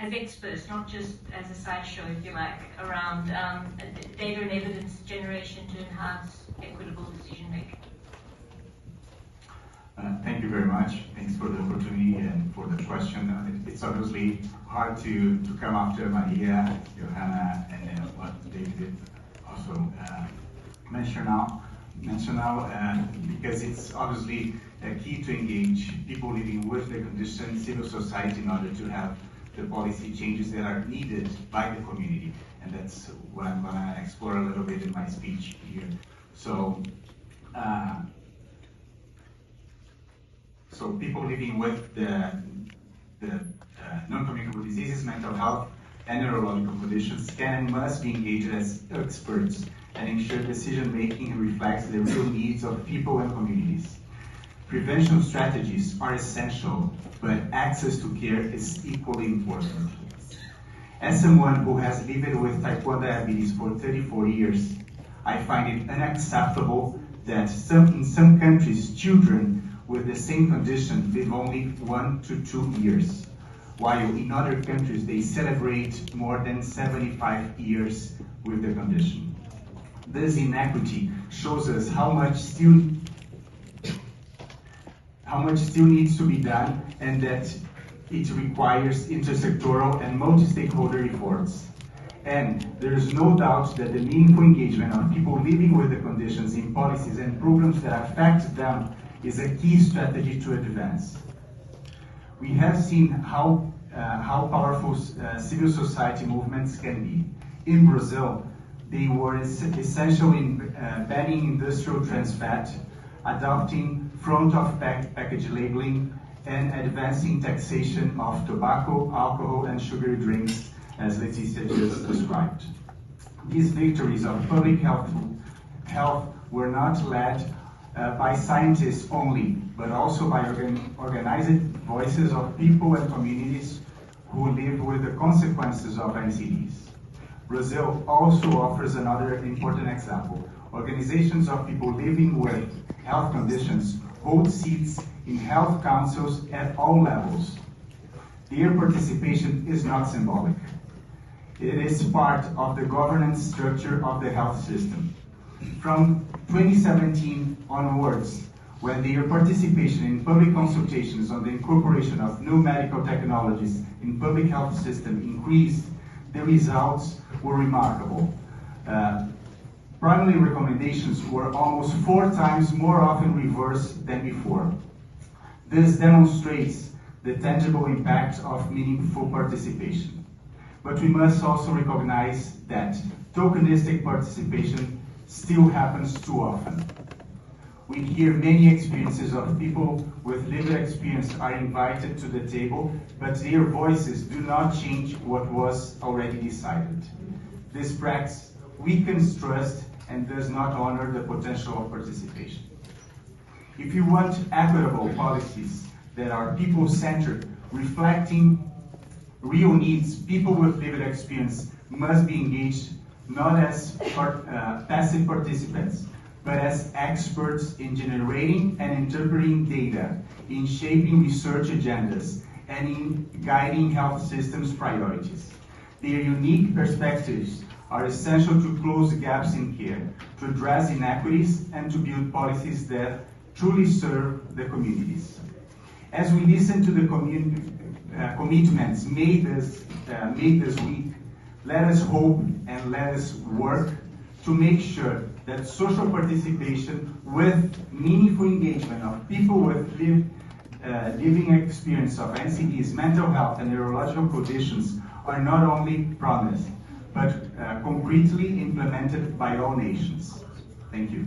as experts, not just as a sideshow, if you like, around data and evidence generation to enhance equitable decision making? Thank you very much. Thanks for the opportunity and for the question. It's obviously hard to come after Maria, Johanna, and what David also mentioned now, because it's obviously key to engage people living with the condition, civil society, in order to have the policy changes that are needed by the community. And that's what I'm going to explore a little bit in my speech here. So people living with the non-communicable diseases, mental health, and neurological conditions can and must be engaged as experts and ensure decision-making reflects the real needs of people and communities. Prevention strategies are essential, but access to care is equally important. As someone who has lived with type 1 diabetes for 34 years, I find it unacceptable that in some countries, children with the same condition live only 1 to 2 years, while in other countries they celebrate more than 75 years with the condition. This inequity shows us how much still needs to be done, and that it requires intersectoral and multi-stakeholder efforts. And there is no doubt that the meaningful engagement of people living with the conditions in policies and programs that affect them is a key strategy to advance. We have seen how powerful civil society movements can be. In Brazil, they were essential in banning industrial trans fat, adopting front-of-package labeling, and advancing taxation of tobacco, alcohol, and sugary drinks, as Leticia just described. These victories of public health were not led by scientists only, but also by organized voices of people and communities who live with the consequences of NCDs. Brazil also offers another important example. Organizations of people living with health conditions hold seats in health councils at all levels. Their participation is not symbolic. It is part of the governance structure of the health system. From 2017 onwards, when their participation in public consultations on the incorporation of new medical technologies in public health system increased, the results were remarkable. Primary recommendations were almost 4 times more often reversed than before. This demonstrates the tangible impact of meaningful participation. But we must also recognize that tokenistic participation still happens too often. We hear many experiences of people with lived experience are invited to the table, but their voices do not change what was already decided. This practice weakens trust and does not honor the potential of participation. If you want equitable policies that are people-centered, reflecting real needs, people with lived experience must be engaged not as passive participants, but as experts in generating and interpreting data, in shaping research agendas, and in guiding health systems priorities. Their unique perspectives are essential to close gaps in care, to address inequities, and to build policies that truly serve the communities. As we listen to the commitments made this week, let us hope and let us work to make sure that social participation with meaningful engagement of people with living experience of NCDs, mental health, and neurological conditions are not only promised, but concretely implemented by all nations. Thank you.